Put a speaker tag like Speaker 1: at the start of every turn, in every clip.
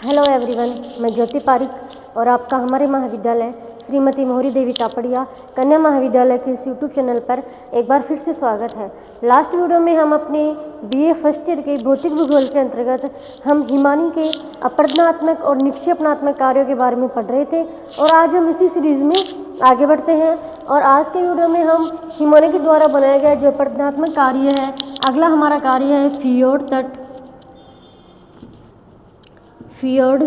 Speaker 1: Hello everyone, मैं ज्योति पारिक और आपका हमारे महाविद्यालय श्रीमती मोहरी देवी तापड़िया कन्या महाविद्यालय के इस यूट्यूब चैनल पर एक बार फिर से स्वागत है। लास्ट वीडियो में हम अपने बीए फर्स्ट ईयर के भौतिक भूगोल के अंतर्गत हम हिमानी के अपरदनात्मक और निक्षेपणात्मक कार्यों के बारे में पढ़ रहे थे और आज हम इसी सीरीज़ में आगे बढ़ते हैं। और आज के वीडियो में हम हिमानी के द्वारा बनाया गया जो अपरदनात्मक कार्य है, अगला हमारा कार्य है फियोर्ड तट। फियोर्ड,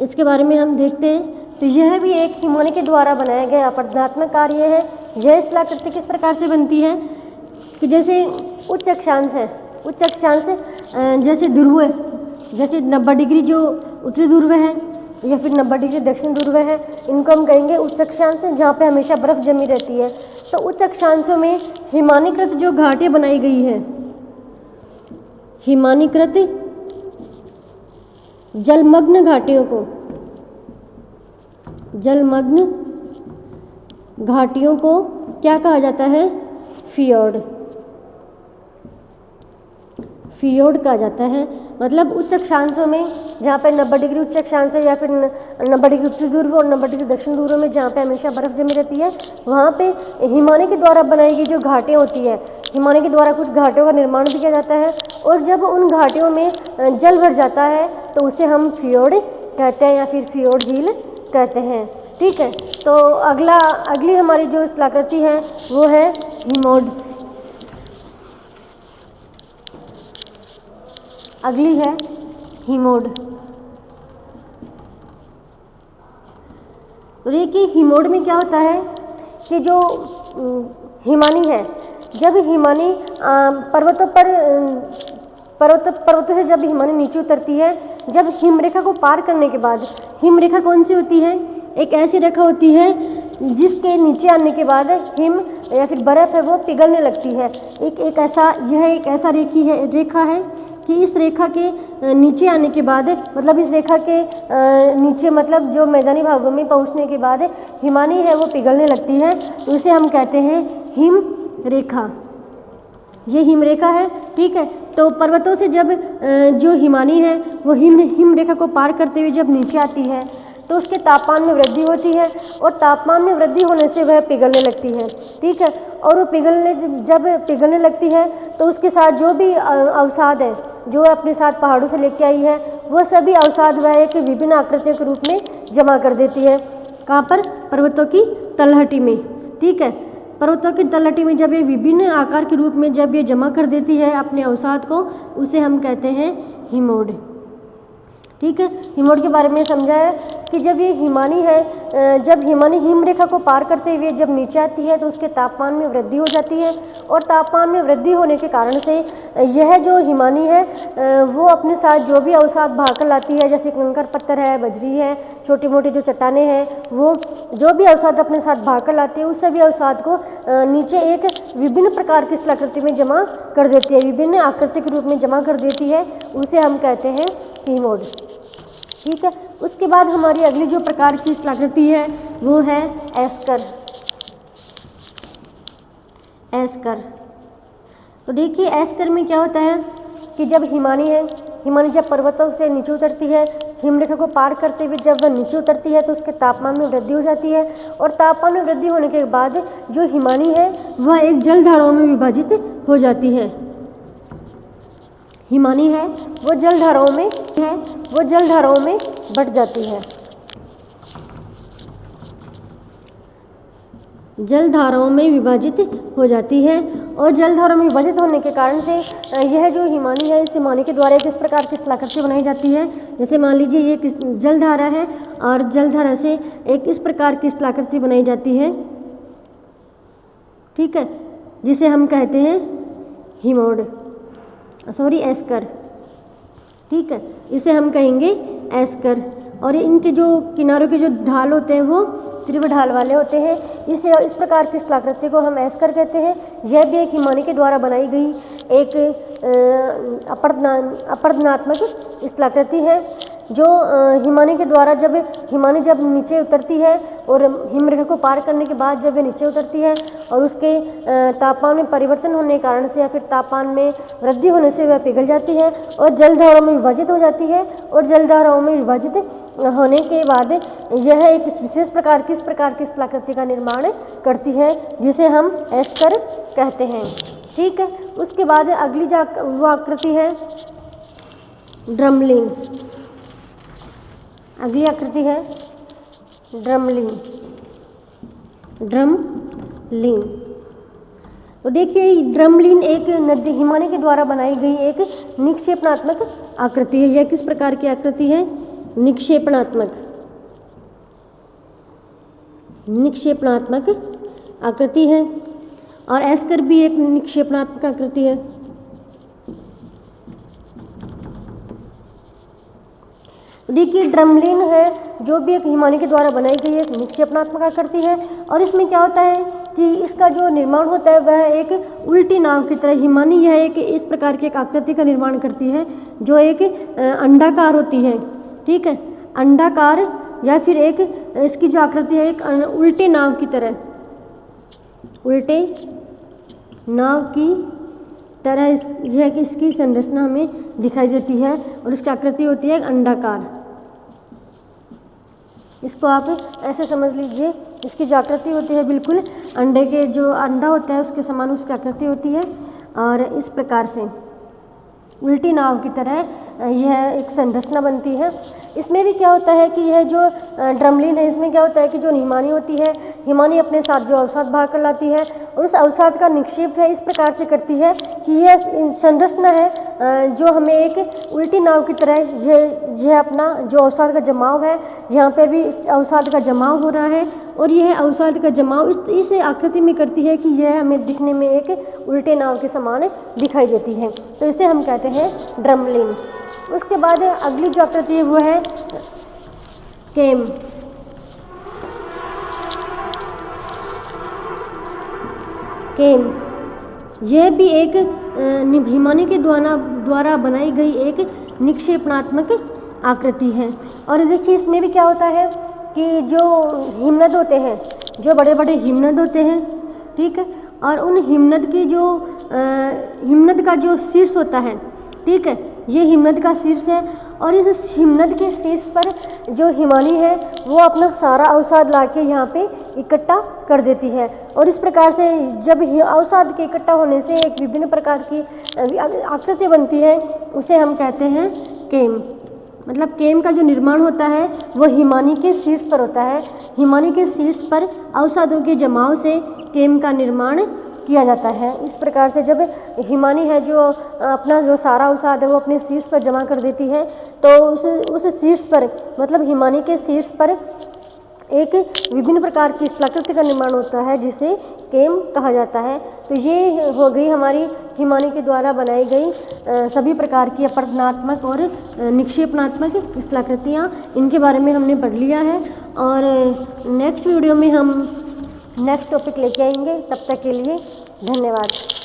Speaker 1: इसके बारे में हम देखते हैं। तो यह भी एक हिमानी के द्वारा बनाया गया अपरदनात्मक कार्य है। यह स्थलाकृति किस प्रकार से बनती है कि जैसे उच्च अक्षांश है, उच्च अक्षांश जैसे ध्रुव, जैसे 90 डिग्री जो उत्तरी ध्रुव है या फिर 90 डिग्री दक्षिण ध्रुव है, इनको हम कहेंगे उच्च अक्षांश, जहाँ पे हमेशा बर्फ जमी रहती है। तो उच्च अक्षांशों में हिमानीकृत जो घाटियाँ बनाई गई हैं, हिमानीकृत जलमग्न घाटियों को, जलमग्न घाटियों को क्या कहा जाता है? फियोर्ड। फियोर्ड कहा जाता है। मतलब उच्च अक्षांशों में जहाँ पे 90 डिग्री उच्च अक्षांश है या फिर 90 डिग्री उत्तरी ध्रुव और 90 डिग्री दक्षिण ध्रुव में जहाँ पे हमेशा बर्फ जमी रहती है, वहाँ पे हिमानी के द्वारा बनाई गई जो घाटियाँ होती है, हिमानी के द्वारा कुछ घाटियों का निर्माण भी किया जाता है। और जब उन घाटियों में जल भर जाता है तो उसे हम फियोर्ड कहते हैं या फिर फियोर्ड झील कहते हैं। ठीक है, तो अगली हमारी जो स्थलाकृति है वो है हिमोड। अगली है हिमोड। तो देखिए हिमोड में क्या होता है कि जो हिमानी है, जब हिमानी पर्वतों से जब हिमानी नीचे उतरती है, जब हिमरेखा को पार करने के बाद, हिमरेखा कौन सी होती है? एक ऐसी रेखा होती है जिसके नीचे आने के बाद हिम या फिर बर्फ़ है वो पिघलने लगती है। यह एक ऐसा रेखा है कि इस रेखा के नीचे आने के बाद, मतलब इस रेखा के नीचे, मतलब जो मैदानी भागों में पहुंचने के बाद हिमानी है वो पिघलने लगती है, तो इसे हम कहते हैं हिम रेखा। ये हिम रेखा है। ठीक है, तो पर्वतों से जब जो हिमानी है वो हिम रेखा को पार करते हुए जब नीचे आती है तो उसके तापमान में वृद्धि होती है और तापमान में वृद्धि होने से वह पिघलने लगती है। ठीक है, और वो जब पिघलने लगती है तो उसके साथ जो भी अवसाद है, जो अपने साथ पहाड़ों से लेके आई है, वो सभी अवसाद वह एक विभिन्न आकृतियों के रूप में जमा कर देती है। कहाँ पर? पर्वतों की तलहटी में। ठीक है, पर्वतों की तलहटी में जब ये विभिन्न आकार के रूप में जब ये जमा कर देती है अपने अवसाद को, उसे हम कहते हैं हिमोड। ठीक है, हिमोड के बारे में समझा है कि जब ये हिमानी है, जब हिमानी हिम रेखा को पार करते हुए जब नीचे आती है तो उसके तापमान में वृद्धि हो जाती है और तापमान में वृद्धि होने के कारण से यह जो हिमानी है वो अपने साथ जो भी अवसाद भाकर लाती है, जैसे कंकर पत्थर है, बजरी है, छोटी मोटी जो चट्टानें हैं, वो जो भी अवसाद अपने साथ भाकर लाती है उस सभी अवसाद को नीचे एक विभिन्न प्रकार की स्थलाकृति में जमा कर देती है, विभिन्न आकृति के रूप में जमा कर देती है, उसे हम कहते हैं हिमोड। ठीक है, उसके बाद हमारी अगली जो प्रकार की स्थलाकृति है वो है एस्कर। एस्कर, तो देखिए एस्कर में क्या होता है कि जब हिमानी जब पर्वतों से नीचे उतरती है, हिमरेखा को पार करते हुए जब वह नीचे उतरती है तो उसके तापमान में वृद्धि हो जाती है और तापमान में वृद्धि होने के बाद जो हिमानी है वह एक जलधाराओं में विभाजित हो जाती है। हिमानी है वो जलधाराओं में बट जाती है, जलधाराओं में विभाजित हो जाती है। और जलधाराओं में विभाजित होने के कारण से यह जो हिमानी है, इस हिमानी के द्वारा किस प्रकार की स्थलाकृति बनाई जाती है? जैसे मान लीजिए ये जलधारा है और जलधारा से एक इस प्रकार की स्थलाकृति बनाई जाती है। ठीक है, जिसे हम कहते हैं एस्कर। ठीक है, इसे हम कहेंगे एस्कर। और इनके जो किनारों के जो ढाल होते हैं वो तीव्र ढाल वाले होते हैं। इस प्रकार की स्थलाकृति को हम एस्कर कहते हैं। यह भी एक हिमानी के द्वारा बनाई गई एक अपरदनात्मक स्थलाकृति है। जो हिमानी के द्वारा जब हिमानी जब नीचे उतरती है और हिमरेखा को पार करने के बाद जब वे नीचे उतरती है और उसके तापमान में परिवर्तन होने के कारण से या फिर तापमान में वृद्धि होने से वह पिघल जाती है और जलधाराओं में विभाजित हो जाती है। और जलधाराओं में विभाजित होने के बाद यह एक विशेष प्रकार की स्थलाकृति का निर्माण करती है जिसे हम एस्टर कहते हैं। ठीक है, उसके बाद अगली वो आकृति है ड्रमलिन। अगली आकृति है ड्रमलिन। तो देखिए ड्रमलिन एक नदी हिमानी के द्वारा बनाई गई एक निक्षेपणात्मक आकृति है। यह किस प्रकार की आकृति है? निक्षेपणात्मक आकृति है। और एस्कर भी एक निक्षेपणात्मक आकृति है। देखिए ड्रमलिन है जो भी एक हिमानी के द्वारा बनाई गई एक निक्षेपणात्मक आकृति है। और इसमें क्या होता है कि इसका जो निर्माण होता है वह एक उल्टी नाव की तरह हिमानी यह एक इस प्रकार की एक आकृति का निर्माण करती है जो एक अंडाकार होती है। ठीक है, अंडाकार या फिर एक इसकी जो आकृति है एक उल्टे नाव की तरह, उल्टे नाव की तरह यह कि इसकी संरचना हमें दिखाई देती है और इसकी आकृति होती है अंडाकार। इसको आप ऐसे समझ लीजिए, इसकी जो आकृति होती है बिल्कुल अंडे के जो अंडा होता है उसके समान उसकी आकृति होती है और इस प्रकार से उल्टी नाव की तरह यह एक संरचना बनती है। इसमें भी क्या होता है कि यह जो ड्रमलिन है इसमें क्या होता है कि जो हिमानी होती है, हिमानी अपने साथ जो अवसाद बाहर कर लाती है और उस अवसाद का निक्षेप है इस प्रकार से करती है कि यह संरचना है जो हमें एक उल्टी नाव की तरह यह अपना जो अवसाद का जमाव है, यहाँ पर भी इस अवसाद का जमाव हो रहा है और यह अवसाद का जमाव इस आकृति में करती है कि यह हमें दिखने में एक उल्टे नाव के समान दिखाई देती है। तो इसे हम कहते हैं ड्रमलिन। उसके बाद अगली जो आकृति है वो है केम। यह भी एक हिमानी के द्वारा बनाई गई एक निक्षेपणात्मक आकृति है। और देखिए इसमें भी क्या होता है कि जो हिमनद होते हैं, जो बड़े बड़े हिमनद होते हैं, ठीक है, और उन हिमनद की जो हिमनद का जो शीर्ष होता है, ठीक है, ये हिमनद का शीर्ष है और इस हिमनद के शीर्ष पर जो हिमानी है वो अपना सारा अवसाद लाके यहाँ पे इकट्ठा कर देती है। और इस प्रकार से जब अवसाद के इकट्ठा होने से एक विभिन्न प्रकार की आकृति बनती है उसे हम कहते हैं केम। मतलब केम का जो निर्माण होता है वो हिमानी के शीर्ष पर होता है। हिमानी के शीर्ष पर अवसादों के जमाव से केम का निर्माण किया जाता है। इस प्रकार से जब हिमानी है जो अपना जो सारा अवसाद है वो अपने शीर्ष पर जमा कर देती है तो उस शीर्ष पर मतलब हिमानी के शीर्ष पर एक विभिन्न प्रकार की स्थलाकृति का निर्माण होता है जिसे केम कहा जाता है। तो ये हो गई हमारी हिमानी के द्वारा बनाई गई सभी प्रकार की अपरदनात्मक और निक्षेपणात्मक स्थलाकृतियाँ, इनके बारे में हमने पढ़ लिया है। और नेक्स्ट वीडियो में हम नेक्स्ट टॉपिक लेके आएंगे। तब तक के लिए धन्यवाद।